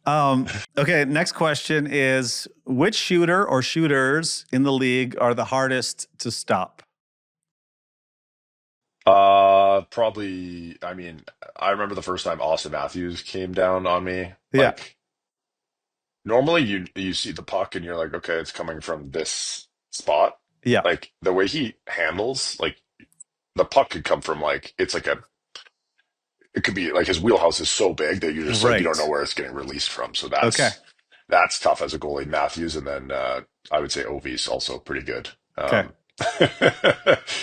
Okay. Next question is, which shooter or shooters in the league are the hardest to stop? Probably, I remember the first time Austin Matthews came down on me. Normally you see the puck and you're like, okay, it's coming from this spot. Yeah. Like the way he handles, like the puck could come from it could be like his wheelhouse is so big that you're just like, you don't know where it's getting released from. So that's tough as a goalie. Matthews, and then I would say Ovi's also pretty good. Okay.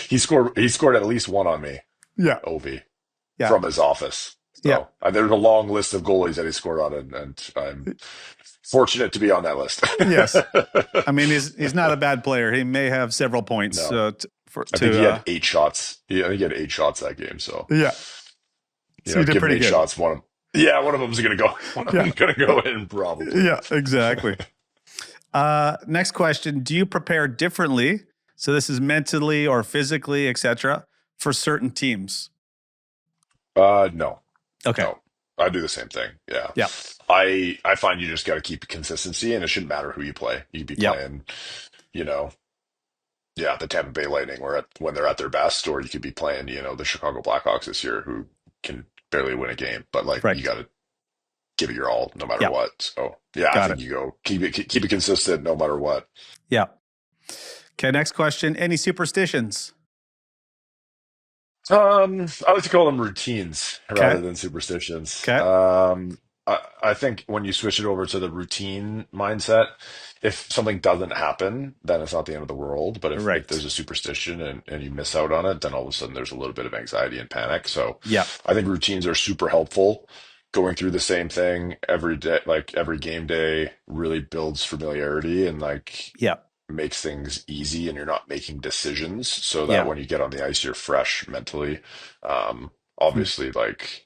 He scored at least one on me. Yeah. Ovi from his office. So there's a long list of goalies that he scored on, and I'm fortunate to be on that list. Yes. He's not a bad player. He may have several points. No. I think he had 8 shots. I think he had 8 shots that game. So so he did pretty good. Shots. One of them's going to go. One of them's going to go in probably. Yeah, exactly. Next question. Do you prepare differently? So this is mentally or physically, etc., for certain teams? No. Okay. No. I do the same thing. Yeah. Yeah. I find you just got to keep consistency, and it shouldn't matter who you play. You could be playing, the Tampa Bay Lightning when they're at their best, or you could be playing, the Chicago Blackhawks this year who can barely win a game, but you got to give it your all no matter what. So I think you go keep it consistent no matter what. Yeah. Okay. Next question. Any superstitions? I like to call them routines rather than superstitions. Okay. I think when you switch it over to the routine mindset, if something doesn't happen, then it's not the end of the world. But if there's a superstition and you miss out on it, then all of a sudden there's a little bit of anxiety and panic. So I think routines are super helpful. going through the same thing every day, like every game day, really builds familiarity and like Yeah. makes things easy, and you're not making decisions, so that Yeah. when you get on the ice, you're fresh mentally. Hmm. Obviously, like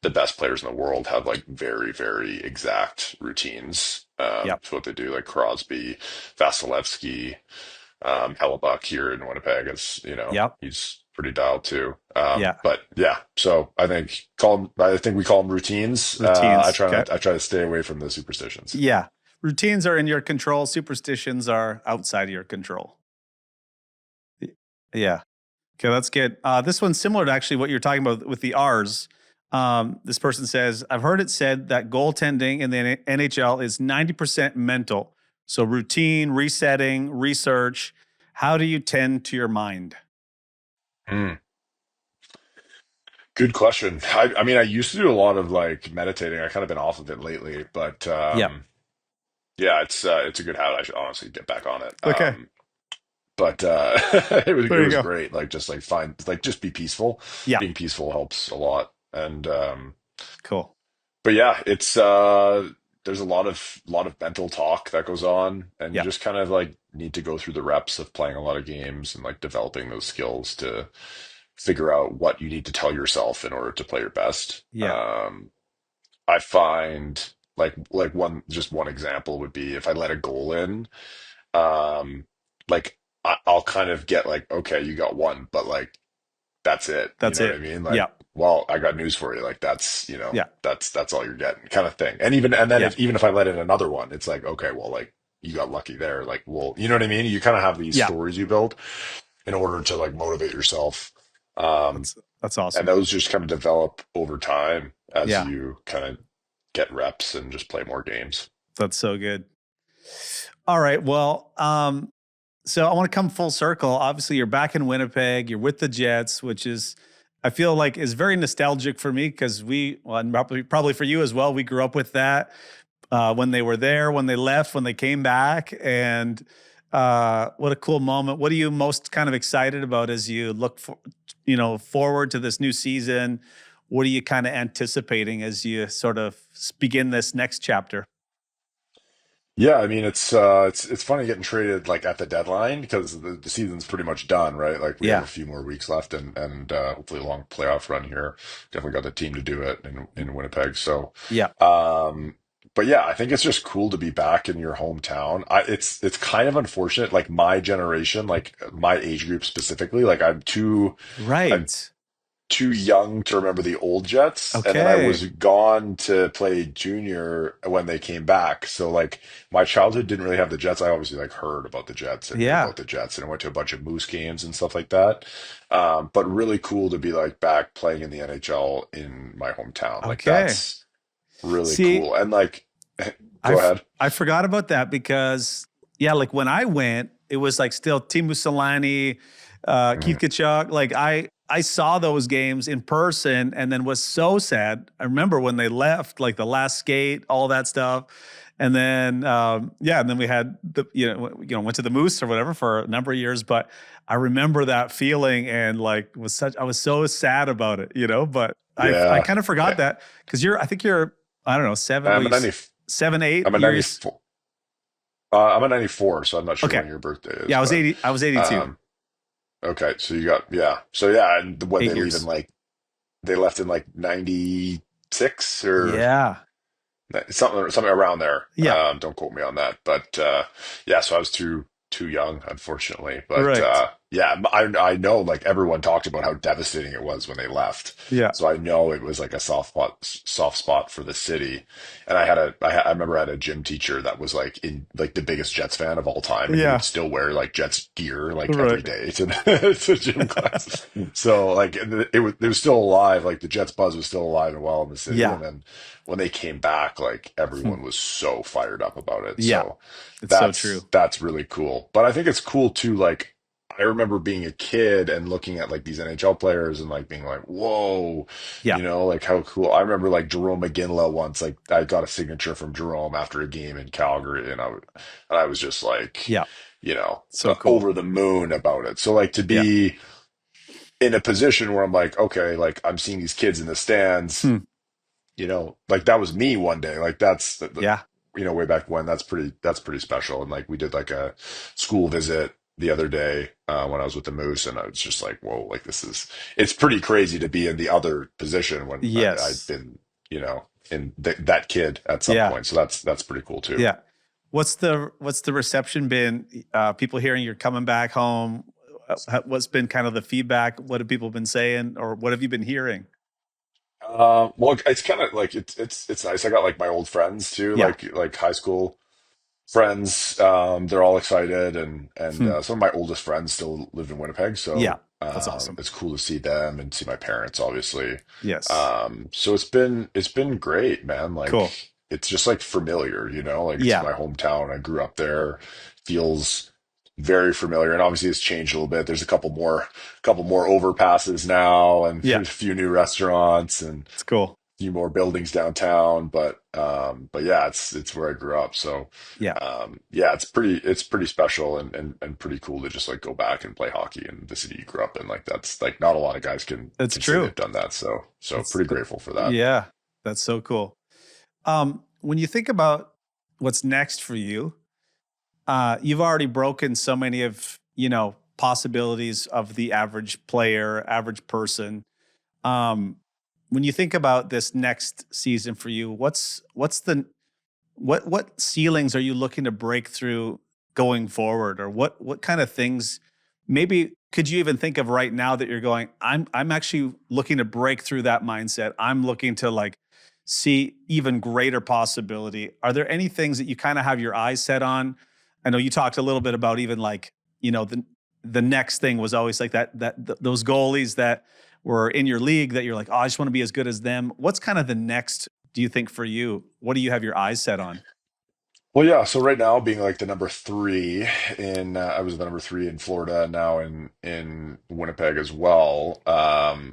the best players in the world have like very, very exact routines. Yeah. It's what they do, like Crosby, Vasilevsky, Hellebuck here in Winnipeg is, Yeah. he's pretty dialed too. Yeah. But yeah, so I think we call them routines. Routines. Okay. I try to stay away from the superstitions. Yeah. Routines are in your control. Superstitions are outside of your control. Yeah. Okay, that's good. This one's similar to actually what you're talking about with the R's. This person says, I've heard it said that goaltending in the NHL is 90% mental. So routine, resetting, research. How do you tend to your mind? Mm. Good question. I mean, I used to do a lot of like meditating. I kind of been off of it lately, but Yeah. yeah, it's a good habit. I should honestly get back on it. Okay. But it There you was go. great. Like just like just be peaceful. Yeah. Being peaceful helps a lot. And Cool. but yeah, it's there's a lot of mental talk that goes on, and you Yeah. just kind of like need to go through the reps of playing a lot of games and like developing those skills to figure out what you need to tell yourself in order to play your best. Yeah. I find like one example would be if I let a goal in, um, like I'll kind of get like, okay, you got one, but like that's it. You That's know what I it. mean? Yeah. Like, well, I got news for you. Like that's, Yeah. that's all you're getting, kind of thing. And then Yeah. even if I let in another one, it's like, okay, well, like you got lucky there. Like, well, you know what I mean? You kind of have these Yeah. stories you build in order to like motivate yourself. Um, That's and awesome. those just kind of develop over time as Yeah. you kind of get reps and just play more games. That's so good. All right. Well, so I want to come full circle. Obviously, you're back in Winnipeg. You're with the Jets, which is, I feel like, is very nostalgic for me because and probably for you as well. We grew up with that when they were there, when they left, when they came back, and what a cool moment. What are you most kind of excited about as you look forward to this new season? What are you kind of anticipating as you sort of begin this next chapter? Yeah, I mean it's funny getting traded like at the deadline because the season's pretty much done, right? Like we have a Yeah. few more weeks left and hopefully a long playoff run here. Definitely got the team to do it in Winnipeg. So Yeah. but yeah, I think it's just cool to be back in your hometown. It's kind of unfortunate, like my generation, like my age group specifically, like I'm Right. too young to remember the old Jets, and then I Okay. was gone to play junior when they came back. So like my childhood didn't really have the Jets. I obviously like heard about the Jets and knew Yeah. about the Jets, and I went to a bunch of Moose games and stuff like that. But really cool to be like back playing in the NHL in my hometown. Like Okay. that's really See, cool. And like, go ahead. I forgot about that because yeah, like when I went, it was like still Teemu Selanne, Keith Mhm. Kachuk. Like I saw those games in person and then was so sad. I remember when they left, like the last skate, all that stuff. And then and then we had went to the Moose or whatever for a number of years. But I remember that feeling and like I was so sad about it, but I Yeah. kind of forgot Yeah. that because I think you're, I don't know, I'm a 90, 7, 8 I'm a years. 94. I'm a 94, so I'm not sure Okay. when your birthday is, Yeah, but I was 82. um, okay, so you got yeah. So yeah, and when they 8 leave in years. like they left in like 96 or Yeah. something around there. Yeah. Don't quote me on that, but yeah, so I was too young, unfortunately. But Right. yeah, I know like everyone talked about how devastating it was when they left. Yeah. So I know it was like a soft spot for the city. And I remember I had a gym teacher that was like in like the biggest Jets fan of all time, and he Yeah. would still wear like Jets gear like every Right. day to to gym class. So like it was still alive. Like the Jets buzz was still alive and well in the city. Yeah. And then when they came back, like everyone was so fired up about it. Yeah. So It's so true. that's really cool. But I think it's cool too. Like I remember being a kid and looking at like these NHL players and like being like, whoa, Yeah. like how cool. I remember like Jerome McGinley once, like I got a signature from Jerome after a game in Calgary, and I was just like, Yeah. So cool. over the moon about it. So like to Yeah. be in a position where I'm like, okay, like I'm seeing these kids in the stands. Hmm. like that was me one day. Like that's Yeah. way back when. That's pretty special. And like we did like a school visit the other day when I was with the Moose, and I was just like, whoa, like it's pretty crazy to be in the other position when I'd Yes. been, in that kid at some Yeah. point. So that's pretty cool too. Yeah. What's the reception been? People hearing you're coming back home. What's been kind of the feedback? What have people been saying, or what have you been hearing? Well, it's kind of like it's nice. I got like my old friends too, Yeah. like high school friends. They're all excited, and Hmm. some of my oldest friends still live in Winnipeg, Yeah. so That's awesome. it's cool to see them and see my parents, obviously. Yes. So it's been great, man. Like Cool. it's just like familiar, like it's Yeah. my hometown. I grew up there. Feels very familiar, and obviously it's changed a little bit. There's a couple more overpasses now, and Yeah. there's a few new restaurants and It's cool. few more buildings downtown, but yeah, it's where I grew up. So Yeah. yeah, it's pretty special and pretty cool to just like go back and play hockey in the city you grew up in. Like that's like not a lot of guys can It's can say true. they've done that. So It's pretty grateful for that. yeah. That's so cool. When you think about what's next for you, you've already broken so many of possibilities of the average player, average person. Um, when you think about this next season for you, what ceilings are you looking to break through going forward, or what kind of things? Maybe could you even think of right now that you're going? I'm actually looking to break through that mindset. I'm looking to like see even greater possibility. Are there any things that you kind of have your eyes set on? I know you talked a little bit about even like the next thing was always like those goalies that were in your league that you're like, oh, I just want to be as good as them. What's kind of the next, do you think, for you? What do you have your eyes set on? Well, yeah. So right now, being like the number three I was the number three in Florida, now in Winnipeg as well.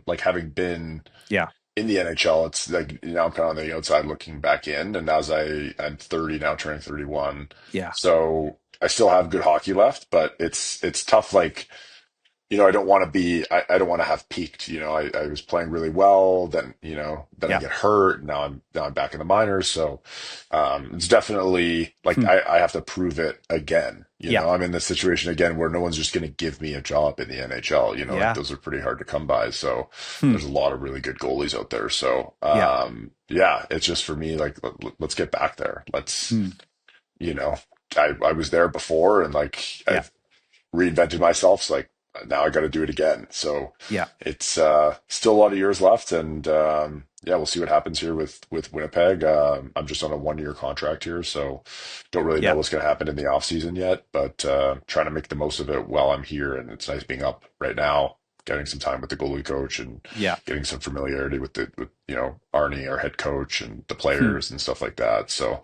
Like having been Yeah. in the NHL, it's like now I'm kind of on the outside looking back in, and I'm 30 now, turning 31. Yeah. So I still have good hockey left, but it's tough. Like I don't want to I don't want to have peaked. I was playing really well, then I Yeah. get hurt. And now I'm back in the minors. So, it's definitely like, Hmm. I have to prove it again. Yeah. I'm in this situation again where no one's just going to give me a job in the NHL. Like Yeah. those are pretty hard to come by. So Hmm. there's a lot of really good goalies out there. So, Yeah. yeah, it's just for me, like, let's get back there. Hmm. You know, I was there before, and like Yeah. I've reinvented myself. So like now I got to do it again. So Yeah. it's still a lot of years left, and yeah, we'll see what happens here with Winnipeg. I'm just on a 1 year contract here, so don't really know Yeah. what's going to happen in the off season yet. But trying to make the most of it while I'm here, and it's nice being up right now, getting some time with the goalie coach and Yeah. getting some familiarity with Arnie, our head coach, and the Hmm. players and stuff like that. So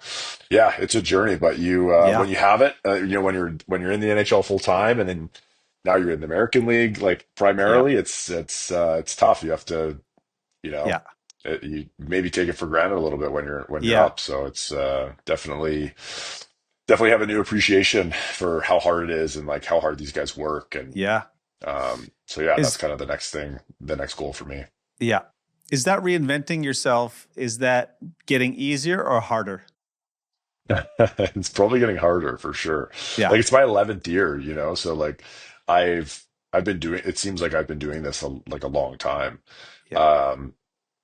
yeah, it's a journey, but Yeah. when you have it, when you're in the NHL full time, and then now you're in the American League, like Yeah. primarily, it's tough. You have to, you know, Yeah. you maybe take it for granted a little bit when you're Yeah. up. So it's definitely have a new appreciation for how hard it is, and like how hard these guys work. And Yeah. so yeah, that's Is kind of the next goal for me. yeah. Is that reinventing yourself? Is that getting easier or harder? It's probably getting harder for sure. Yeah. Like it's my 11th year, so like I've been doing, it seems like I've been doing this like a long time. Yeah. Um,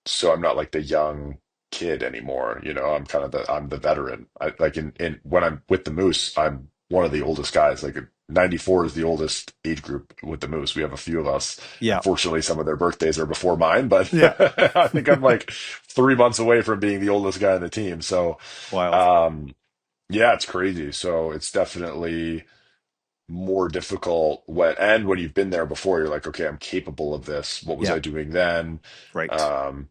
so I'm not like the young kid anymore. I'm the veteran. I like in when I'm with the Moose, I'm one of the oldest guys. Like 94 is the oldest age group with the Moose. We have a few of us. Yeah. Unfortunately, some of their birthdays are before mine, but Yeah. I think I'm like 3 months away from being the oldest guy on the team. So, Wild. yeah, it's crazy. So it's definitely more difficult when you've been there before, you're like, okay, I'm capable of this. What was Yeah. I doing then? Right. Um,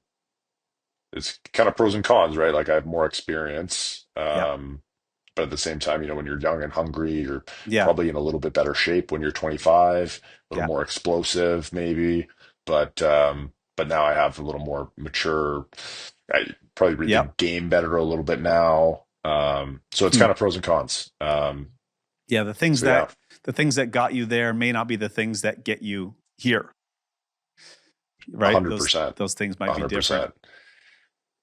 it's kind of pros and cons, right? Like I have more experience. Yeah. But at the same time, when you're young and hungry, you're Yeah. probably in a little bit better shape when you're 25, a little Yeah. more explosive maybe. But now I have a little more mature. I probably read the Yeah. game better a little bit now. So it's Hmm. kind of pros and cons. Yeah. So yeah, The things that got you there may not be the things that get you here. a Right. hundred percent, Those things a might be hundred different. percent.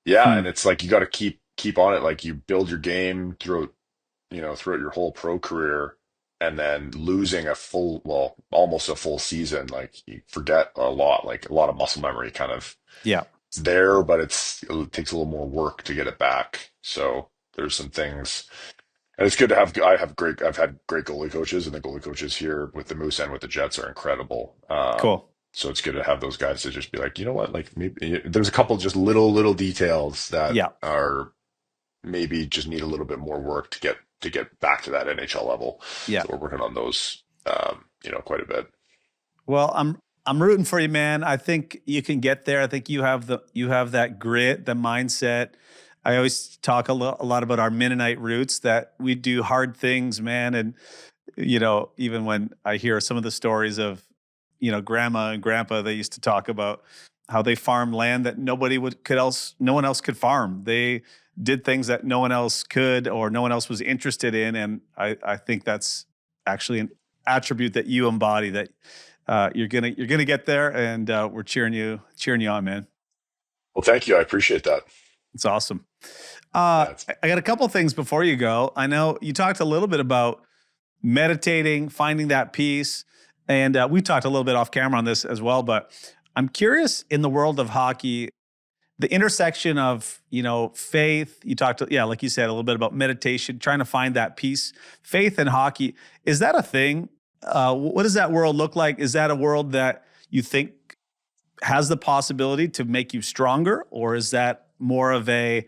Yeah, Hmm. and it's like you got to keep on it. Like you build your game throughout your whole pro career, and then losing well, almost a full season, like you forget a lot. Like a lot of muscle memory kind of Yeah. there, but it takes a little more work to get it back. So there's some things, and it's good to have. I've had great goalie coaches, and the goalie coaches here with the Moose and with the Jets are incredible. Cool. So it's good to have those guys to just be like, you know what, like maybe there's a couple just little details that Yeah. are maybe just need a little bit more work to get back to that NHL level. Yeah. So we're working on those, quite a bit. Well, I'm rooting for you, man. I think you can get there. I think you have that grit, the mindset. I always talk a lot about our Mennonite roots, that we do hard things, man. And even when I hear some of the stories of grandma and grandpa, they used to talk about how they farmed land that no one else could farm. They did things that no one else could, or no one else was interested in. And I think that's actually an attribute that you embody, that you're gonna get there, and we're cheering you on, man. Well, thank you. I appreciate that. It's awesome. Yeah, it's, I got a couple things before you go. I know you talked a little bit about meditating, finding that peace, and we talked a little bit off camera on this as well. But I'm curious, in the world of hockey, the intersection of faith. You talked, yeah, like you said, a little bit about meditation, trying to find that peace. Faith and hockey, is that a thing? What does that world look like? Is that a world that you think has the possibility to make you stronger, or is that more of a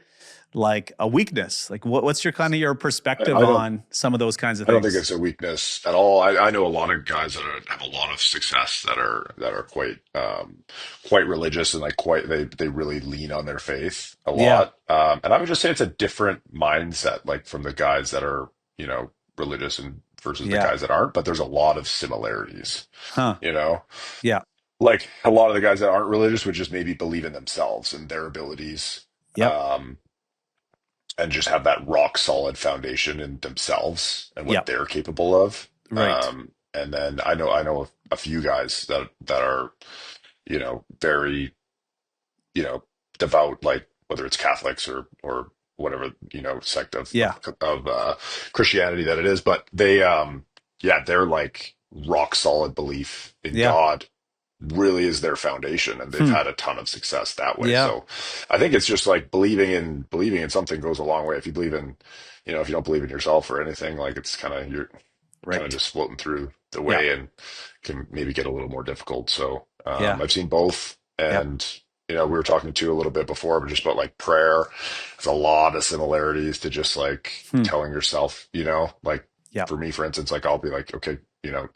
weakness? Like, what's your perspective I don't. on some of those kinds of I don't think things? it's a weakness at all. I know a lot of guys that have a lot of success that are quite religious, and like they really lean on their faith a Yeah. lot. And I would just say it's a different mindset, like from the guys that are religious and versus the Yeah. guys that aren't. But there's a lot of similarities, Huh. you know. Yeah. Like a lot of the guys that aren't religious would just maybe believe in themselves and their abilities. Yep. Um, and just have that rock solid foundation in themselves and what Yep. they're capable of. Right. And then I know a few guys that are, very, devout, like whether it's Catholics or whatever, sect of, Yeah. Christianity that it is, but yeah, they're like rock solid belief in Yeah. God really is their foundation, and they've Hmm. had a ton of success that way. Yeah. So I think it's just like believing in something goes a long way. If you believe in, if you don't believe in yourself or anything, like it's kind of you're kind of Right. just floating through the Yeah. way, and can maybe get a little more difficult. So Yeah. I've seen both, Yep. and we were talking to a little bit before, but just about like prayer. There's a lot of similarities to just like Hmm. telling yourself, like Yep. for me, for instance, like I'll be like, okay,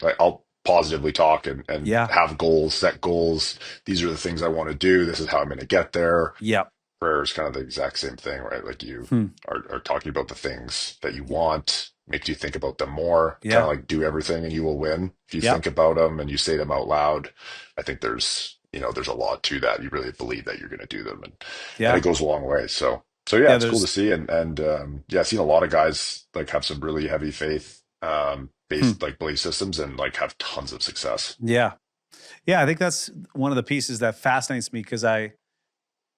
like I'll positively talk and Yeah. have goals, set goals. These are the things I want to do. This is how I'm going to get there. Yep. Prayer is kind of the exact same thing, right? Like you Hmm. are talking about the things that you want, makes you think about them more, kind Yeah. of like do everything and you will win. If you Yep. think about them and you say them out loud, I think there's a lot to that. You really believe that you're going to do them, and Yeah. it goes a long way. So yeah, Yeah. it's cool to There's. see. And yeah, I've seen a lot of guys like have some really heavy faith, Hmm. based like belief systems and like have tons of success. Yeah. Yeah. I think that's one of the pieces that fascinates me, because I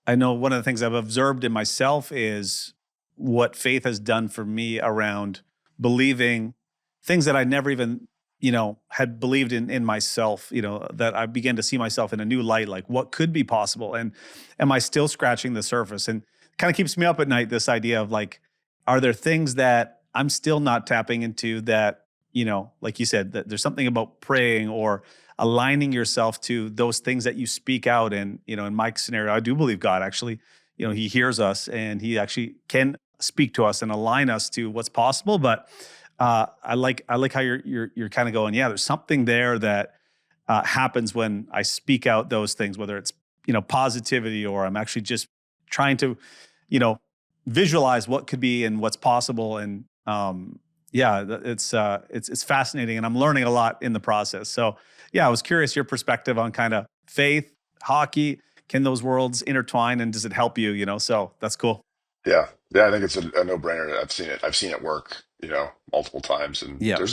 know one of the things I've observed in myself is what faith has done for me around believing things that I never even, had believed in myself, that I began to see myself in a new light, like what could be possible. And am I still scratching the surface? And kind of keeps me up at night, this idea of like, are there things that I'm still not tapping into that, like you said, that there's something about praying or aligning yourself to those things that you speak out. And, in my scenario, I do believe God actually, he hears us, and he actually can speak to us and align us to what's possible. But I like how you're kind of going, yeah, there's something there that happens when I speak out those things, whether it's, positivity, or I'm actually just trying to, you know, visualize what could be and what's possible. And yeah, it's fascinating, and I'm learning a lot in the process. So yeah, I was curious your perspective on kind of faith, hockey. Can those worlds intertwine, and does it help you? So that's cool. Yeah. Yeah. I think it's a no-brainer. I've seen it work, multiple times. And Yeah. I'd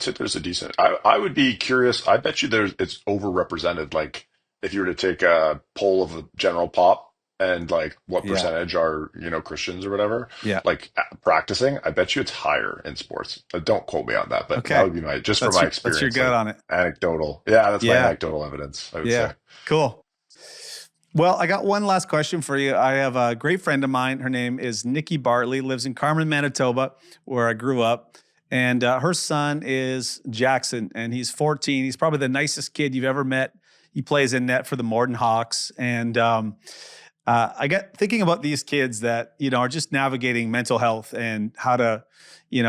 say there's a decent, I would be curious. I bet you it's overrepresented. Like if you were to take a poll of the general pop, and like what Yeah. percentage are, Christians or whatever, Yeah. like practicing, I bet you it's higher in sports. Don't quote me on that, but that Okay. would be just from That's my your experience, gut like on it. anecdotal. Yeah, that's my Yeah. anecdotal evidence, I would Yeah. say. Cool. Well, I got one last question for you. I have a great friend of mine. Her name is Nikki Bartley, lives in Carmen, Manitoba, where I grew up. And her son is Jackson, and he's 14. He's probably the nicest kid you've ever met. He plays in net for the Morden Hawks. And I got thinking about these kids that, are just navigating mental health and how to,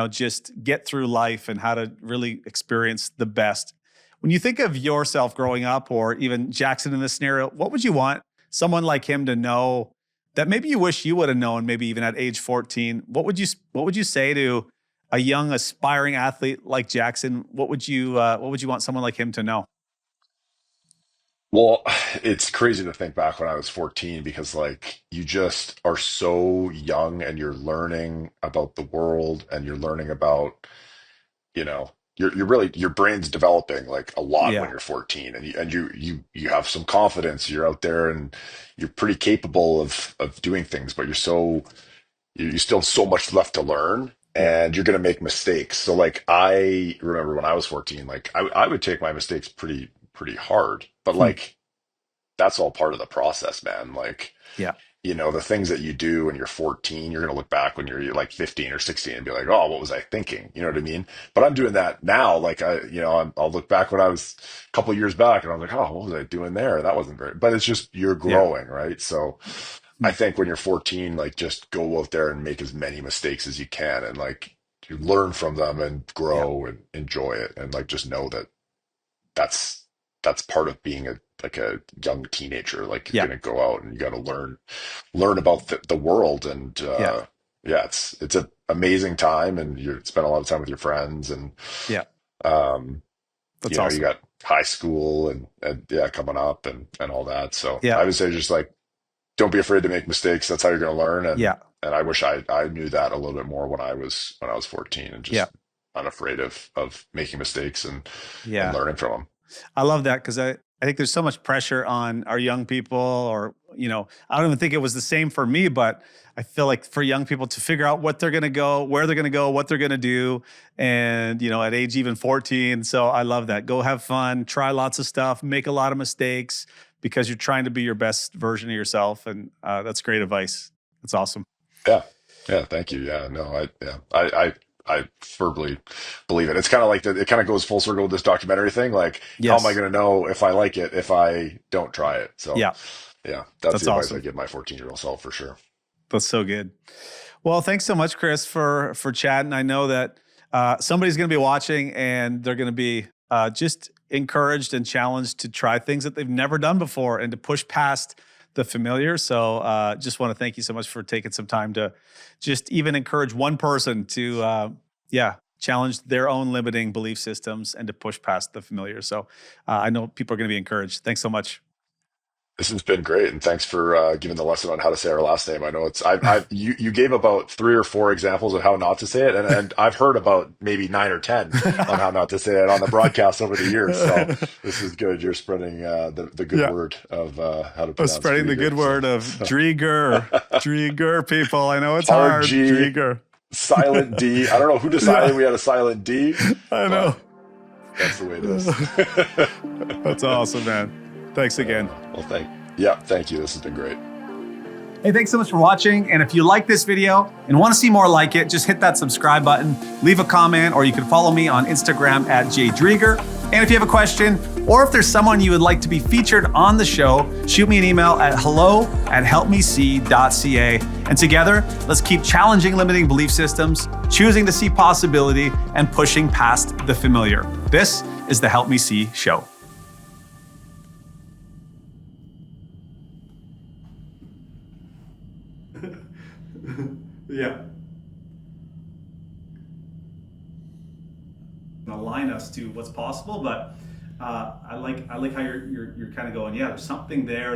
just get through life and how to really experience the best. When you think of yourself growing up, or even Jackson in this scenario, what would you want someone like him to know that maybe you wish you would have known, maybe even at age 14? What would you say to a young aspiring athlete like Jackson? What would you want someone like him to know? Well, it's crazy to think back when I was 14 because like you just are so young and you're learning about the world and you're learning about, you're really your brain's developing like a lot when Yeah. you're 14 and you have some confidence. You're out there and you're pretty capable of doing things, but you still have so much left to learn Yeah. and you're going to make mistakes. So like I remember when I was 14, like I would take my mistakes pretty hard, but Hmm. like that's all part of the process, man. Like, Yeah. the things that you do when you're 14, you're going to look back when you're like 15 or 16 and be like, oh, what was I thinking? You know what I mean? But I'm doing that now. Like, I'll look back when I was a couple of years back and I'm like, oh, what was I doing there? That wasn't but it's just, you're Yeah. growing, right? So I think when you're 14, like, just go out there and make as many mistakes as you can and like, you learn from them and Yeah. grow and enjoy it. And like, just know that that's that's part of being a young teenager. Like you're Yeah. gonna go out and you got to learn about the world, and Yeah. yeah, it's an amazing time, and you spend a lot of time with your friends, and Yeah. um, That's you awesome. got high school and yeah, coming up and all that. So Yeah. I would say just like don't be afraid to make mistakes. That's how you're gonna learn, Yeah. and I wish I knew that a little bit more when I was 14 and Yeah. just unafraid of making mistakes and Yeah. learning from them. I love that because I think there's so much pressure on our young people, or, I don't even think it was the same for me, but I feel like for young people to figure out what they're going to go, where they're going to go, what they're going to do. And, at age even 14. So I love that. Go have fun, try lots of stuff, make a lot of mistakes because you're trying to be your best version of yourself. And that's great advice. That's awesome. Yeah. Yeah. Thank you. Yeah. No, I firmly believe it. It's kind of like it kind of goes full circle with this documentary thing. Like, how am I Yes. going to know if I like it if I don't try it? So Yeah. yeah, that's That's the advice I awesome. give my 14-year-old self for sure. That's so good. Well, thanks so much, Chris, for chatting. I know that somebody's going to be watching and they're going to be just encouraged and challenged to try things that they've never done before and to push past the familiar. So just want to thank you so much for taking some time to just even encourage one person to, challenge their own limiting belief systems and to push past the familiar. So I know people are going to be encouraged. Thanks so much. This has been great, and thanks for giving the lesson on how to say our last name. I know you gave about 3 or 4 examples of how not to say it, and I've heard about maybe 9 or 10 on how not to say it on the broadcast over the years. So this is good. You're spreading the good Yeah. word of how to I'm pronounce spreading the Driedger. good word of Driedger, people. I know it's Hard hard. G, Driedger. silent D. I don't know who decided Yeah, we had a silent D, I know. but that's the way it is. That's awesome, man. Thanks again. Well, thank you. This has been great. Hey, thanks so much for watching. And if you like this video and want to see more like it, just hit that subscribe button, leave a comment, or you can follow me on Instagram at jdrieger. And if you have a question, or if there's someone you would like to be featured on the show, shoot me an email at hello@helpmesee.ca. And together, let's keep challenging limiting belief systems, choosing to see possibility, and pushing past the familiar. This is the Help Me See Show. Yeah. Align us to what's possible, but I like how you're kind of going, yeah, there's something there